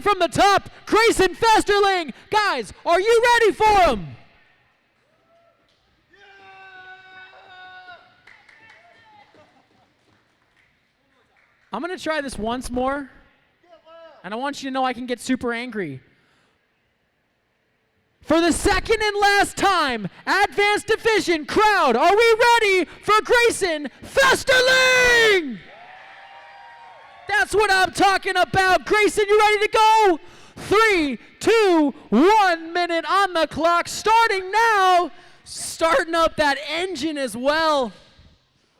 from the top, Grayson FESTERLING. Guys, are you ready for him? I'm going to try this once more, and I want you to know I can get super angry. For the second and last time, Advanced Division crowd, are we ready for Grayson FESTERLING? That's what I'm talking about. Grayson, you ready to go? 3, 2, 1 minute on the clock, starting now. Starting up that engine as well.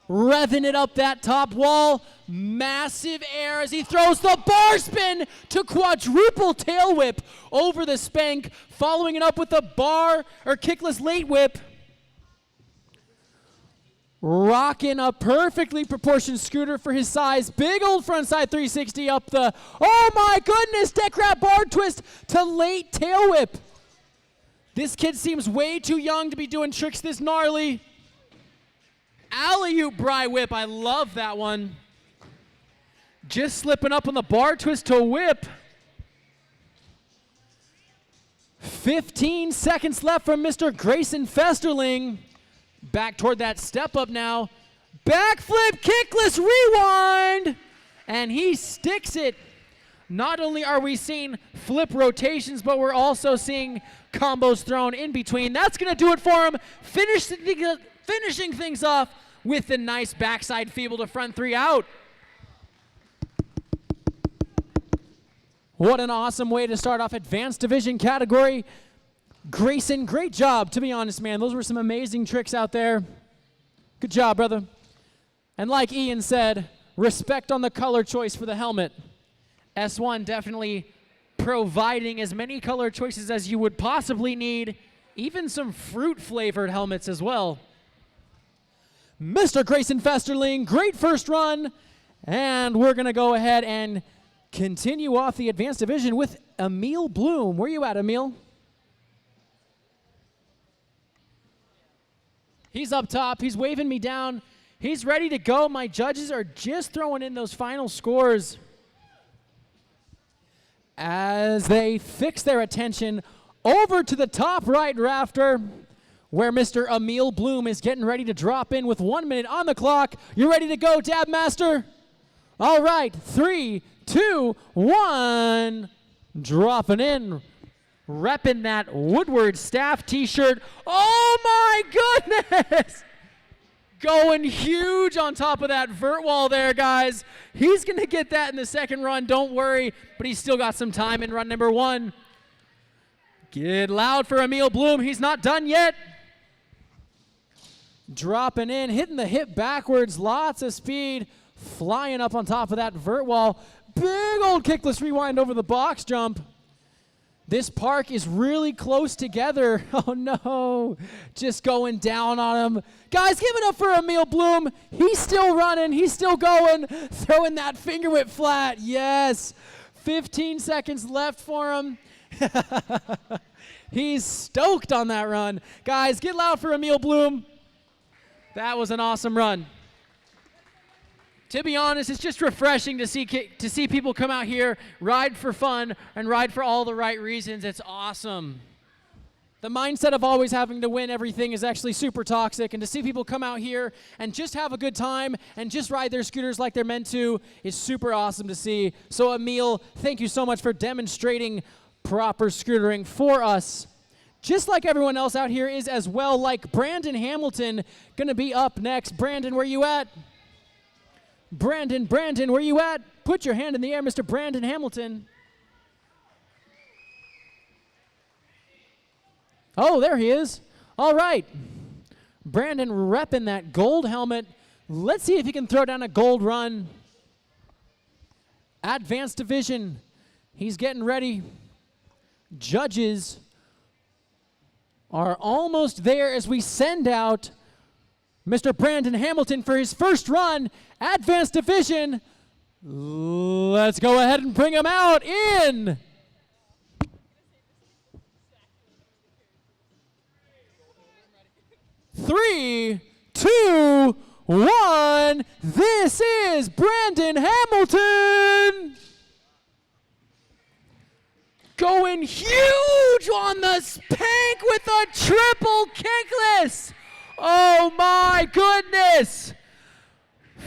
Revving it up that top wall. Massive air as he throws the bar spin to quadruple tail whip over the spank, following it up with a bar or kickless late whip. Rocking a perfectly proportioned scooter for his size. Big old frontside 360 up the, oh my goodness, deck grab bar twist to late tail whip. This kid seems way too young to be doing tricks this gnarly. Alley-oop bry whip, I love that one. Just slipping up on the bar twist to whip. 15 seconds left from Mr. Grayson FESTERLING. Back toward that step up now. Backflip, kickless, rewind. And he sticks it. Not only are we seeing flip rotations, but we're also seeing combos thrown in between. That's going to do it for him. Finishing things off with the nice backside feeble to front 3 out. What an awesome way to start off Advanced Division category. Grayson, great job, to be honest, man. Those were some amazing tricks out there. Good job, brother. And like Ian said, respect on the color choice for the helmet. S1 definitely providing as many color choices as you would possibly need, even some fruit-flavored helmets as well. Mr. Grayson FESTERLING, great first run. And we're going to go ahead and continue off the Advanced Division with EMILE BLUM. Where you at, EMILE? He's up top. He's waving me down. He's ready to go. My judges are just throwing in those final scores as they fix their attention over to the top right rafter where Mr. EMILE BLUM is getting ready to drop in with 1 minute on the clock. You ready to go, Dab Master? All right, 3, 2, 1. Dropping in. Repping that Woodward staff t-shirt. Oh my goodness! Going huge on top of that vert wall there, guys. He's going to get that in the second run, don't worry. But he's still got some time in run number 1. Get loud for EMILE BLUM. He's not done yet. Dropping in, hitting the hip backwards. Lots of speed. Flying up on top of that vert wall. Big old kickless rewind over the box jump. This park is really close together. Oh no, just going down on him. Guys, give it up for EMILE BLUM. He's still running, he's still going. Throwing that finger whip flat, yes. 15 seconds left for him. He's stoked on that run. Guys, get loud for EMILE BLUM. That was an awesome run. To be honest, it's just refreshing to see people come out here, ride for fun, and ride for all the right reasons. It's awesome. The mindset of always having to win everything is actually super toxic, and to see people come out here and just have a good time and just ride their scooters like they're meant to is super awesome to see. So EMILE, thank you so much for demonstrating proper scootering for us. Just like everyone else out here is as well, like Brandon Hamilton, gonna be up next. Brandon, where you at? Brandon, where you at? Put your hand in the air, Mr. Brandon Hamilton. Oh, there he is. All right. Brandon repping that gold helmet. Let's see if he can throw down a gold run. Advanced Division. He's getting ready. Judges are almost there as we send out Mr. Brandon Hamilton for his first run. Advanced Division. Let's go ahead and bring him out in 3, 2, 1. This is Brandon Hamilton. Huge on the spank with a triple kickless. Oh my goodness.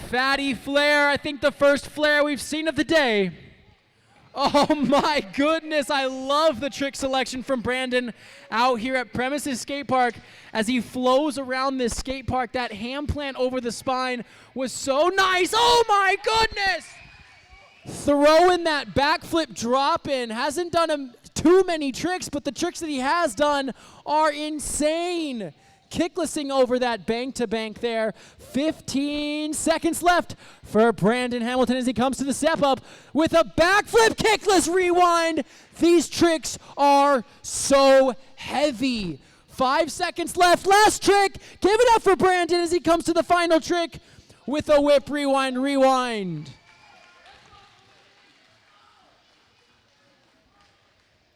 Fatty flare, I think the first flare we've seen of the day. Oh my goodness, I love the trick selection from Brandon out here at Premises Skate Park as he flows around this skate park. That hand plant over the spine was so nice. Oh my goodness! Throwing that backflip drop in. Hasn't done too many tricks, but the tricks that he has done are insane. Kicklessing over that bank to bank there. 15 seconds left for Brandon Hamilton as he comes to the step up with a backflip kickless rewind. These tricks are so heavy. 5 seconds left. Last trick. Give it up for Brandon as he comes to the final trick with a whip rewind.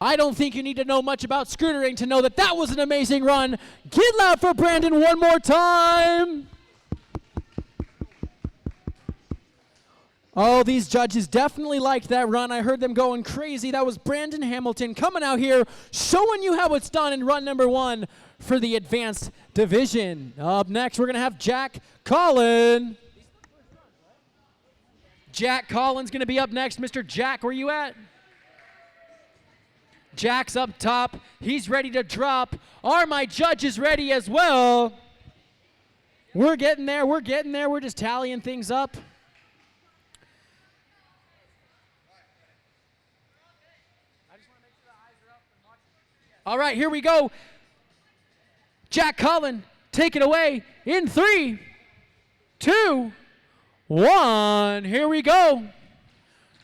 I don't think you need to know much about scootering to know that that was an amazing run. Get loud for Brandon one more time. Oh, these judges definitely liked that run. I heard them going crazy. That was Brandon Hamilton coming out here, showing you how it's done in run number 1 for the advanced division. Up next, we're going to have Jack Collin. Jack Collin's going to be up next. Mr. Jack, where you at? Jack's up top. He's ready to drop. Are my judges ready as well? We're getting there. We're getting there. We're just tallying things up. All right, here we go. Jack Collin, take it away in 3, 2, 1. Here we go.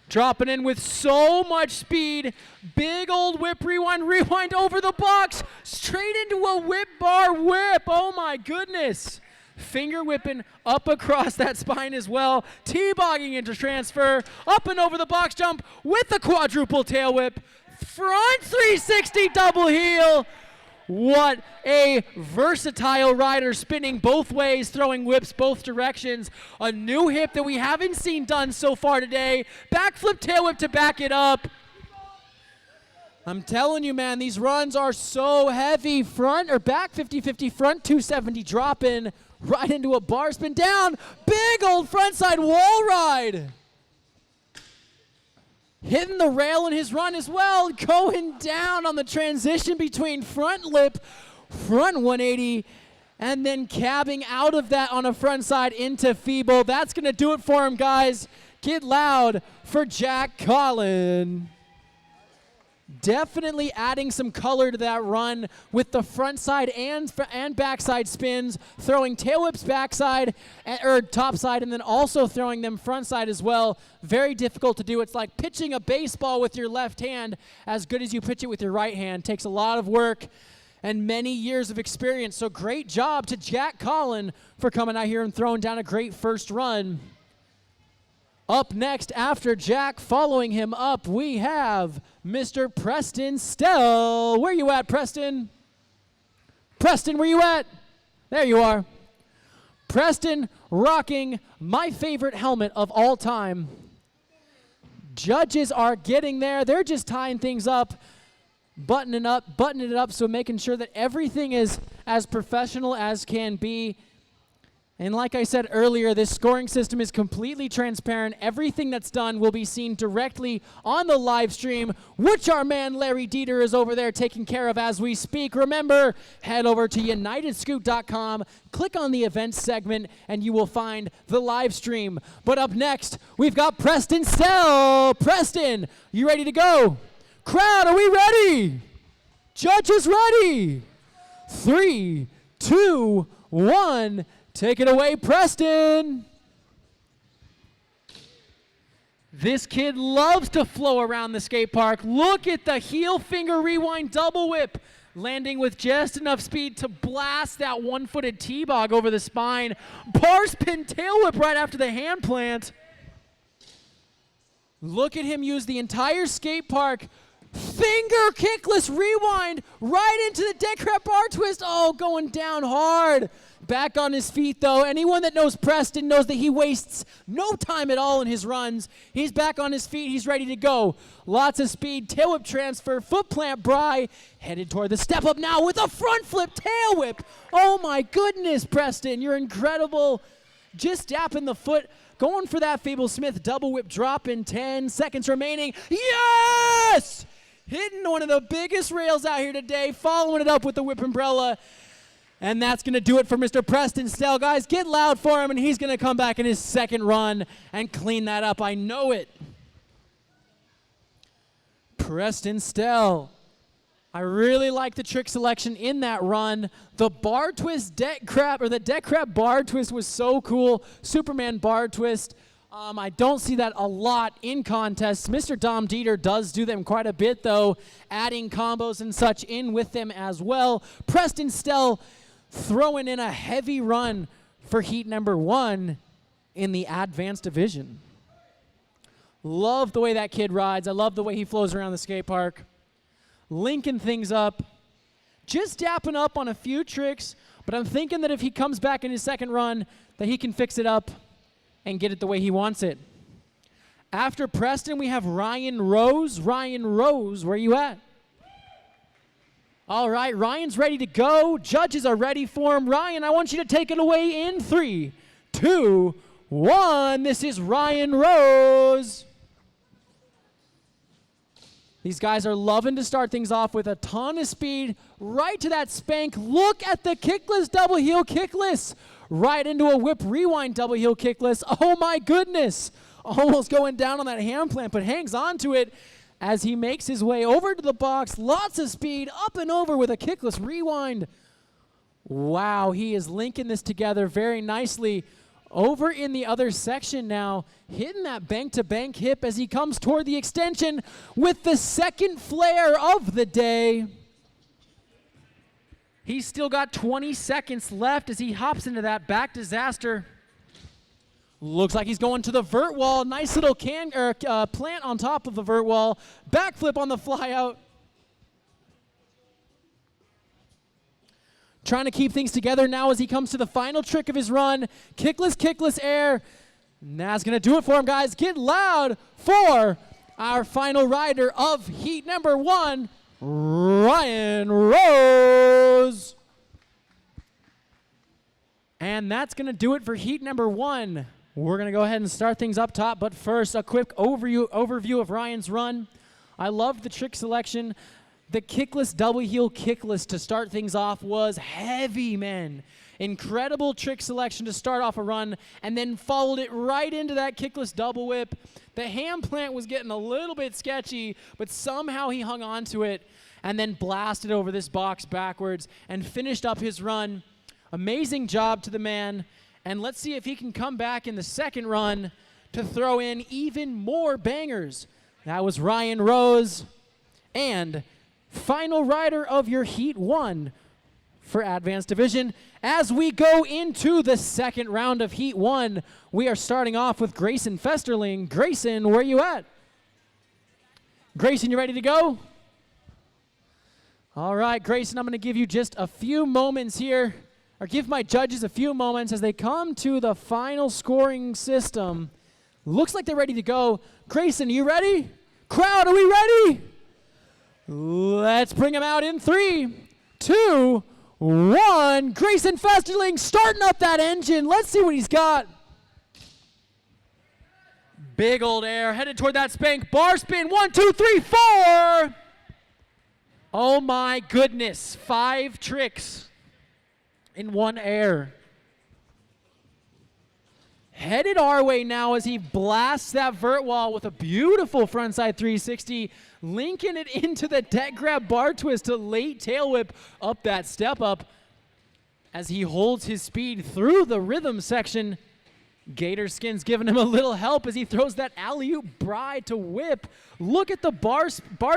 Dropping in with so much speed. Big old whip rewind over the box. Straight into a whip bar whip. Oh my goodness. Finger whipping up across that spine as well. T-bogging into transfer. Up and over the box jump with the quadruple tail whip. Front 360 double heel. What a versatile rider, spinning both ways, throwing whips both directions. A new hip that we haven't seen done so far today. Backflip tail whip to back it up. I'm telling you, man, these runs are so heavy. Front or back 50-50, front 270 drop in, right into a bar spin down. Big old frontside wall ride. Hitting the rail in his run as well, going down on the transition between front lip, front 180, and then cabbing out of that on a front side into feeble. That's going to do it for him, guys. Get loud for Jack Collin. Definitely adding some color to that run with the front side and backside spins, throwing tail whips backside or top side, and then also throwing them front side as well. Very difficult to do. It's like pitching a baseball with your left hand as good as you pitch it with your right hand. Takes a lot of work and many years of experience. So great job to Jack Collin for coming out here and throwing down a great first run. Up next, after Jack, following him up, we have Mr. Preston Stell. Where you at, Preston? Preston, where you at? There you are. Preston rocking my favorite helmet of all time. Judges are getting there. They're just tying things up, buttoning it up, so making sure that everything is as professional as can be. And like I said earlier, this scoring system is completely transparent. Everything that's done will be seen directly on the live stream, which our man Larry Dieter is over there taking care of as we speak. Remember, head over to unitedscoot.com, click on the events segment, and you will find the live stream. But up next, we've got Preston Stell. Preston, you ready to go? Crowd, are we ready? Judges ready? 3, 2, 1. Take it away, Preston. This kid loves to flow around the skate park. Look at the heel finger rewind double whip, landing with just enough speed to blast that one-footed T-bog over the spine. Bar spin tail whip right after the hand plant. Look at him use the entire skate park Finger kickless rewind right into the dead crab bar twist. Oh, going down hard. Back on his feet, though. Anyone that knows Preston knows that he wastes no time at all in his runs. He's back on his feet. He's ready to go. Lots of speed. Tail whip transfer. Foot plant Bry. Headed toward the step up now with a front flip tail whip. Oh, my goodness, Preston. You're incredible. Just dapping the foot. Going for that Fable Smith double whip drop in 10 seconds remaining. Yes! Hitting one of the biggest rails out here today. Following it up with the whip umbrella. And that's going to do it for Mr. Preston Stell. Guys, get loud for him, and he's going to come back in his second run and clean that up. I know it. Preston Stell. I really like the trick selection in that run. The bar twist dead crab, or the dead crab bar twist was so cool. Superman bar twist. I don't see that a lot in contests. Mr. Dom Dieter does do them quite a bit, though, adding combos and such in with them as well. Preston Stell throwing in a heavy run for heat number 1 in the advanced division. Love the way that kid rides. I love the way he flows around the skate park. Linking things up. Just dapping up on a few tricks, but I'm thinking that if he comes back in his second run, that he can fix it up and get it the way he wants it. After Preston, we have Ryan Rose. Ryan Rose, where you at? All right, Ryan's ready to go. Judges are ready for him. Ryan, I want you to take it away in 3, 2, 1. This is Ryan Rose. These guys are loving to start things off with a ton of speed. Right to that spank. Look at the kickless double heel kickless. Right into a whip rewind double heel kickless. Oh my goodness. Almost going down on that hand plant, but hangs on to it as he makes his way over to the box. Lots of speed, up and over with a kickless rewind. Wow, he is linking this together very nicely. Over in the other section now, hitting that bank-to-bank hip as he comes toward the extension with the second flare of the day. He's still got 20 seconds left as he hops into that back disaster. Looks like he's going to the vert wall. Nice little plant on top of the vert wall. Backflip on the fly out. Trying to keep things together now as he comes to the final trick of his run. Kickless air. And that's going to do it for him, guys. Get loud for our final rider of heat number 1, Ryan Rose. And that's going to do it for heat number 1. We're going to go ahead and start things up top, but first, a quick overview of Ryan's run. I loved the trick selection. The kickless double heel kickless to start things off was heavy, man. Incredible trick selection to start off a run, and then followed it right into that kickless double whip. The hand plant was getting a little bit sketchy, but somehow he hung on to it and then blasted over this box backwards and finished up his run. Amazing job to the man. And let's see if he can come back in the second run to throw in even more bangers. That was Ryan Rose. And final rider of your Heat 1 for Advanced Division. As we go into the second round of Heat 1, we are starting off with Grayson Festerling. Grayson, where you at? Grayson, you ready to go? All right, Grayson, I'm going to give you just a few moments here, or give my judges a few moments as they come to the final scoring system. Looks like they're ready to go. Grayson, are you ready? Crowd, are we ready? Let's bring him out in 3, 2, 1. Grayson Festerling starting up that engine. Let's see what he's got. Big old air, headed toward that spank. Bar spin, 1, 2, 3, 4. Oh my goodness, 5 tricks in one air. Headed our way now as he blasts that vert wall with a beautiful frontside 360, linking it into the deck grab bar twist to late tail whip up that step up as he holds his speed through the rhythm section. Gator Skin's giving him a little help as he throws that alley-oop bride to whip. Look at the bar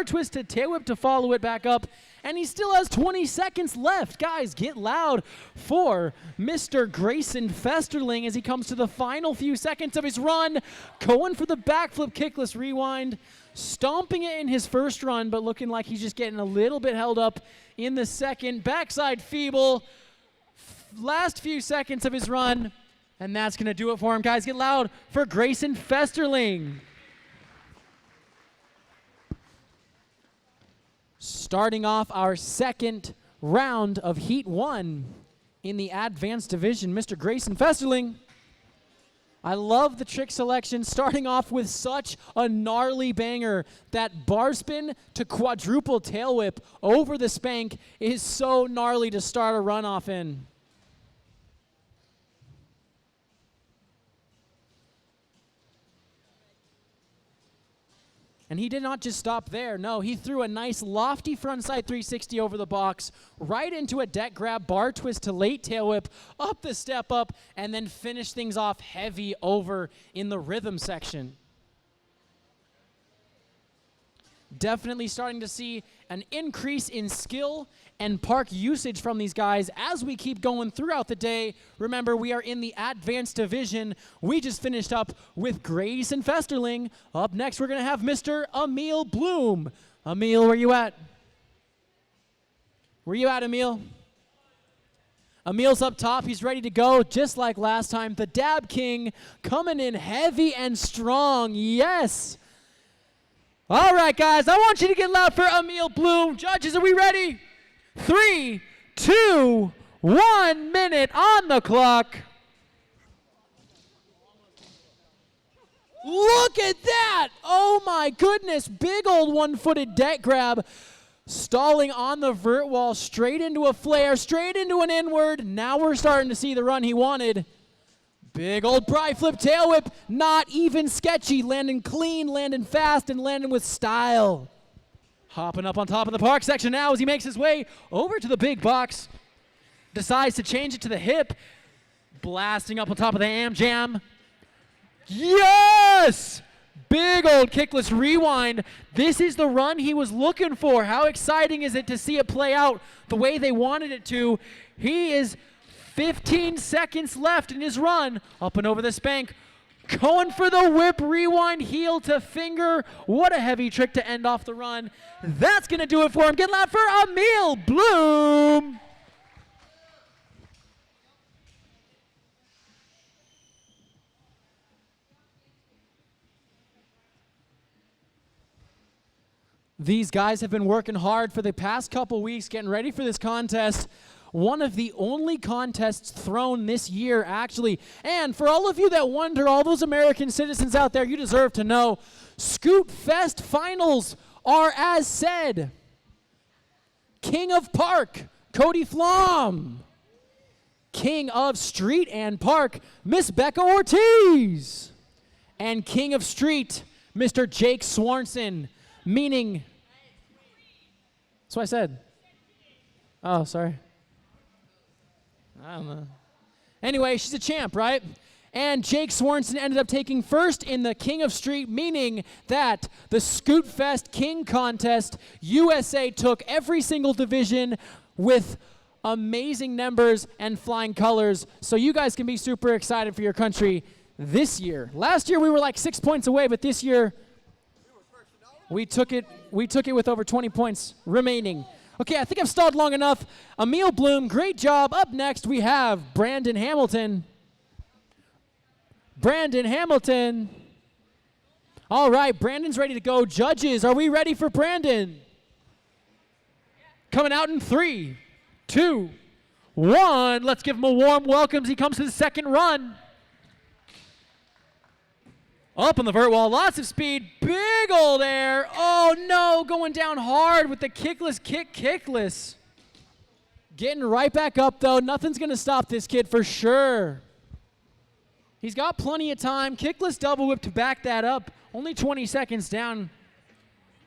twist to tail whip to follow it back up. And he still has 20 seconds left. Guys, get loud for Mr. Grayson Festerling as he comes to the final few seconds of his run. Going for the backflip kickless rewind. stomping it in his first run, but looking like he's just getting a little bit held up in the second. Backside feeble. Last few seconds of his run, and that's going to do it for him. Guys, get loud for GRAYSON FESTERLING. Starting off our second round of Heat 1 in the Advanced Division, Mr. GRAYSON FESTERLING. I love the trick selection, starting off with such a gnarly banger. That bar spin to quadruple tail whip over the spank is so gnarly to start a run off in. And he did not just stop there. No, he threw a nice lofty frontside 360 over the box, right into a deck grab, bar twist to late tail whip, up the step up, and then finished things off heavy over in the rhythm section. Definitely starting to see an increase in skill and park usage from these guys as we keep going throughout the day. Remember, we are in the Advanced Division. We just finished up with GRAYSON FESTERLING. Up next, we're going to have Mr. EMILE BLUM. EMILE, where you at? Where you at, EMILE? EMILE's up top. He's ready to go, just like last time. The Dab King coming in heavy and strong. Yes! All right, guys, I want you to get loud for EMILE BLUM. Judges, are we ready? 3, 2, 1 minute on the clock. Look at that! Oh my goodness, big old one-footed deck grab. Stalling on the vert wall, straight into a flare, straight into an inward. Now we're starting to see the run he wanted. Big old pry flip tail whip, not even sketchy. Landing clean, landing fast, and landing with style. Hopping up on top of the park section now as he makes his way over to the big box. Decides to change it to the hip. Blasting up on top of the am jam. Yes! Big old kickless rewind. This is the run he was looking for. How exciting is it to see it play out the way they wanted it to? He is 15 seconds left in his run. Up and over the spank. Going for the whip rewind, heel to finger. What a heavy trick to end off the run. That's going to do it for him. Get loud for EMILE BLUM. These guys have been working hard for the past couple weeks, getting ready for this contest. One of the only contests thrown this year, actually. And for all of you that wonder, all those American citizens out there, you deserve to know, Scoot Fest finals are as said. King of Park, Cody Flom. King of Street and Park, Miss Becca Ortiz. And King of Street, Mr. Jake Swanson. Meaning, that's what I said. Oh, sorry. I don't know. Anyway, she's a champ, right? And Jake Swanson ended up taking first in the King of Street, meaning that the Scoot Fest King contest, USA took every single division with amazing numbers and flying colors. So you guys can be super excited for your country this year. Last year we were like 6 points away, but this year we took it with over 20 points remaining. Okay, I think I've stalled long enough. EMILE BLUM, great job. Up next, we have Brandon Hamilton. Brandon Hamilton. All right, Brandon's ready to go. Judges, are we ready for Brandon? Coming out in 3, 2, 1. Let's give him a warm welcome as he comes to the second run. Up on the vert wall, lots of speed, big old air. Oh no, going down hard with the kickless kickless. Getting right back up though, nothing's gonna stop this kid for sure. He's got plenty of time, kickless double whip to back that up. Only 20 seconds down.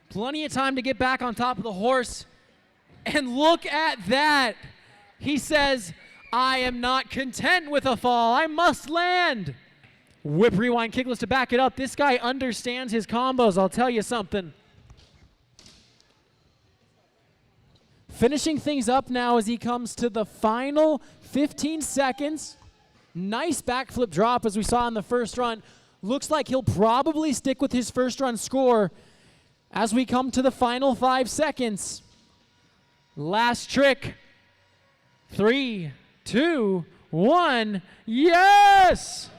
Plenty of time to get back on top of the horse. And look at that. He says, I am not content with a fall, I must land. Whip rewind kickless to back it up. This guy understands his combos, I'll tell you something. Finishing things up now as he comes to the final 15 seconds. Nice backflip drop as we saw in the first run. Looks like he'll probably stick with his first run score. As we come to the final 5 seconds. Last trick. 3, 2, 1. Yes!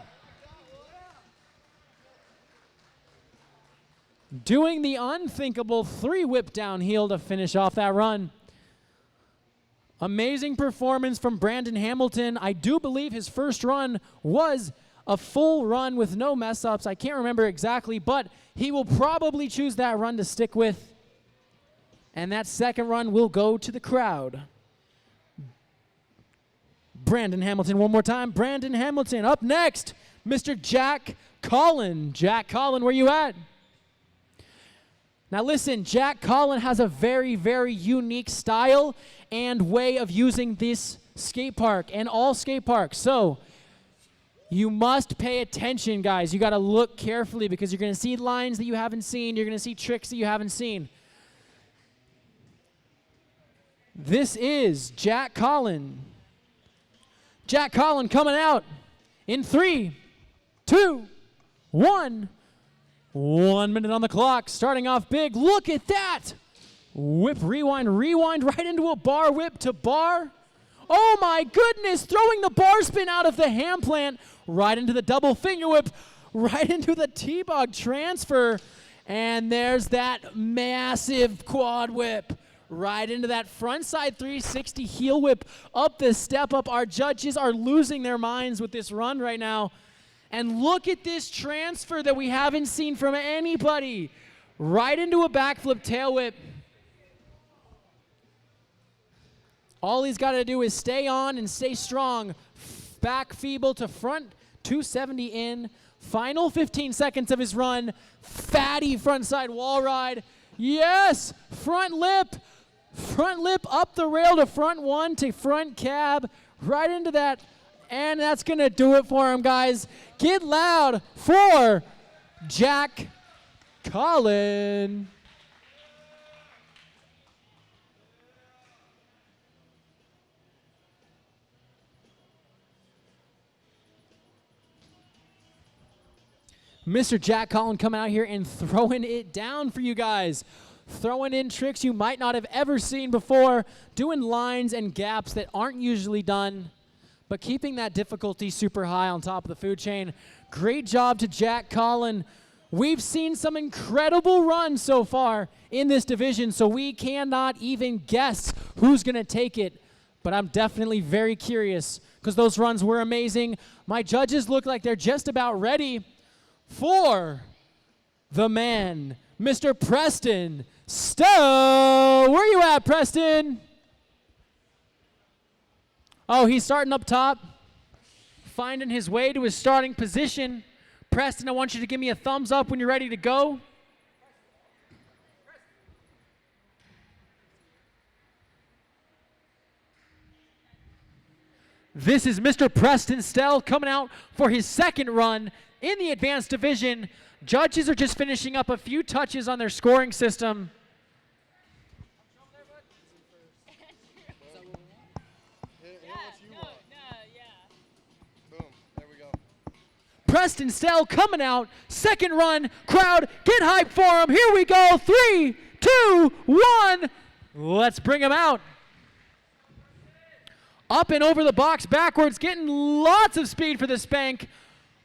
Doing the unthinkable 3-whip downhill to finish off that run. Amazing performance from Brandon Hamilton. I do believe his first run was a full run with no mess-ups. I can't remember exactly, but he will probably choose that run to stick with. And that second run will go to the crowd. Brandon Hamilton one more time. Brandon Hamilton. Up next, Mr. Jack Collin. Jack Collin, where you at? Now listen, Jack Collin has a very, very unique style and way of using this skate park and all skate parks. So you must pay attention, guys. You got to look carefully because you're going to see lines that you haven't seen. You're going to see tricks that you haven't seen. This is Jack Collin. Jack Collin coming out in 3, 2, 1. 1 minute on the clock, starting off big. Look at that! Whip, rewind, rewind, right into a bar whip to bar. Oh my goodness, throwing the bar spin out of the hand plant, right into the double finger whip, right into the T-bog transfer. And there's that massive quad whip, right into that front side 360 heel whip, up the step up. Our judges are losing their minds with this run right now. And look at this transfer that we haven't seen from anybody. Right into a backflip tail whip. All he's got to do is stay on and stay strong. Back feeble to front 270 in. Final 15 seconds of his run. Fatty front side wall ride. Yes! Front lip. Front lip up the rail to front one to front cab. Right into that. And that's going to do it for him, guys. Get loud for Jack Collin. Mr. Jack Collin coming out here and throwing it down for you guys. Throwing in tricks you might not have ever seen before. Doing lines and gaps that aren't usually done. But keeping that difficulty super high on top of the food chain. Great job to Jack Collin. We've seen some incredible runs so far in this division, so we cannot even guess who's going to take it. But I'm definitely very curious because those runs were amazing. My judges look like they're just about ready for the man, Mr. Preston STELL. Where you at, Preston? Oh, he's starting up top, finding his way to his starting position. Preston, I want you to give me a thumbs up when you're ready to go. This is Mr. Preston STELL coming out for his second run in the advanced division. Judges are just finishing up a few touches on their scoring system. Preston STELL coming out, second run, crowd, get hyped for him. Here we go, 3, 2, 1. Let's bring him out. Up and over the box, backwards, getting lots of speed for the spank.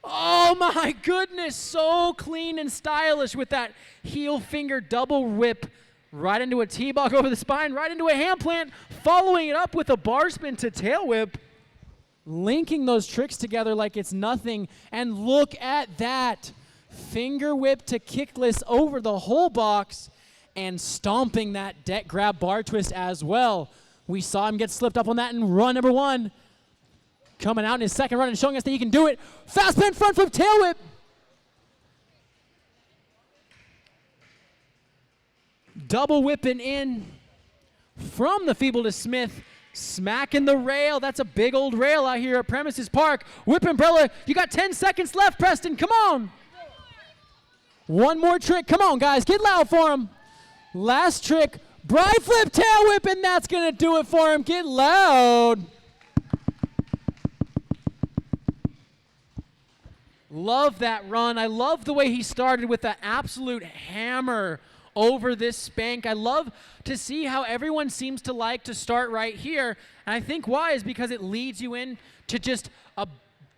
Oh my goodness, so clean and stylish with that heel finger double whip. Right into a T-bog over the spine, right into a hand plant, following it up with a bar spin to tail whip. Linking those tricks together like it's nothing. And look at that. Finger whip to kickless over the whole box and stomping that deck grab bar twist as well. We saw him get slipped up on that in run number 1. Coming out in his second run and showing us that he can do it. Fast pin front flip tail whip. Double whipping in from the feeble to Smith. Smacking the rail. That's a big old rail out here at Premises Park. Whip umbrella. You got 10 seconds left, Preston. Come on. One more trick. Come on, guys. Get loud for him. Last trick. Bride flip tail whip, and that's going to do it for him. Get loud. Love that run. I love the way he started with that absolute hammer over this spank. I love to see how everyone seems to like to start right here. And I think why is because it leads you in to just a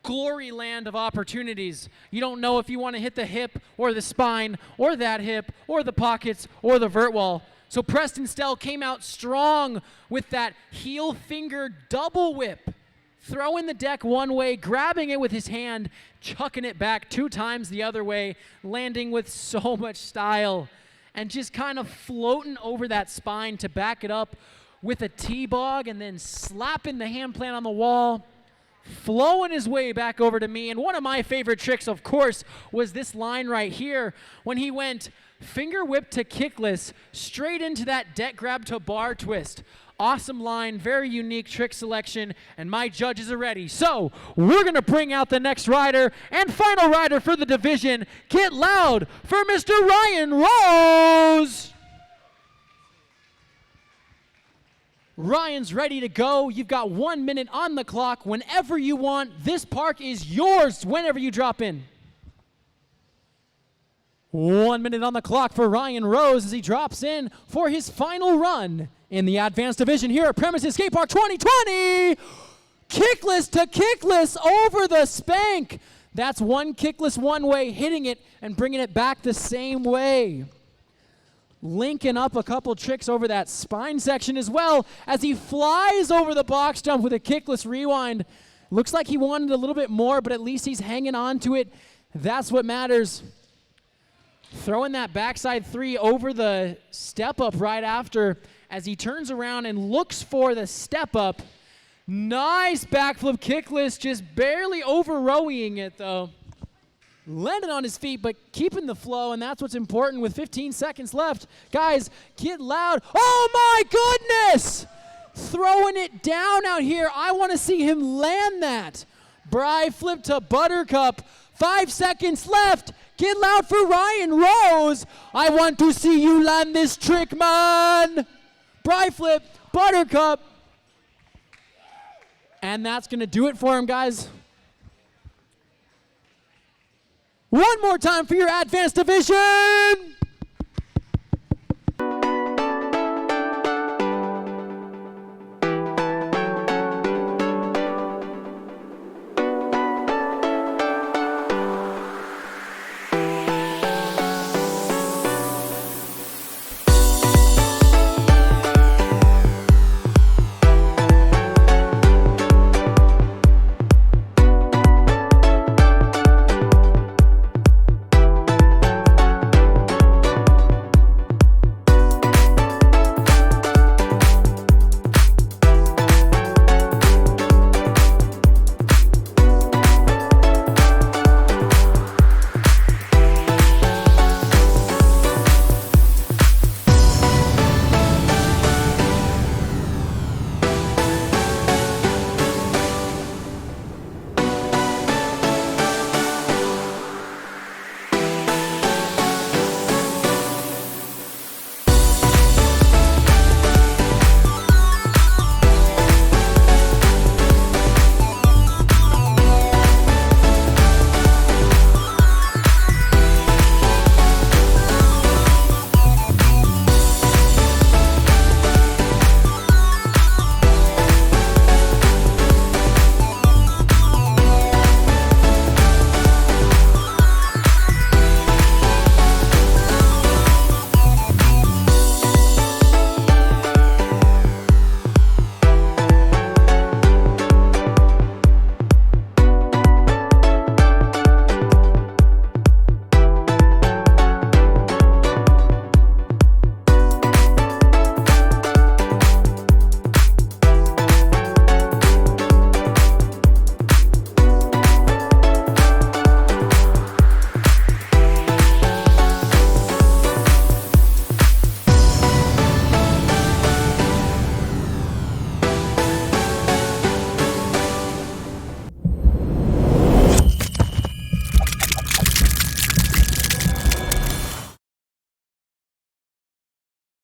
glory land of opportunities. You don't know if you want to hit the hip or the spine or that hip or the pockets or the vert wall. So Preston Stell came out strong with that heel finger double whip. Throwing the deck one way, grabbing it with his hand, chucking it back 2 times the other way, landing with so much style, and just kind of floating over that spine to back it up with a T-bog and then slapping the hand plant on the wall, flowing his way back over to me. And one of my favorite tricks, of course, was this line right here when he went finger whip to kickless straight into that deck grab to bar twist. Awesome line, very unique trick selection, and my judges are ready. So we're going to bring out the next rider and final rider for the division. Get loud for Mr. Ryan Rose. Ryan's ready to go. You've got 1 minute on the clock. Whenever you want, this park is yours whenever you drop in. 1 minute on the clock for Ryan Rose as he drops in for his final run in the Advanced Division here at Premises Skate Park 2020. Kickless to kickless over the spank. That's one kickless one way, hitting it and bringing it back the same way. Linking up a couple tricks over that spine section as well as he flies over the box jump with a kickless rewind. Looks like he wanted a little bit more, but at least he's hanging on to it. That's what matters. Throwing that backside 3 over the step up right after as he turns around and looks for the step up. Nice backflip kickless, just barely over-rowing it though. Landing on his feet, but keeping the flow, and that's what's important with 15 seconds left. Guys, get loud. Oh my goodness! Throwing it down out here. I want to see him land that. Bry flip to Buttercup. 5 seconds left. Get loud for Ryan Rose. I want to see you land this trick, man. Bry flip, Buttercup. And that's going to do it for him, guys. One more time for your Advanced Division.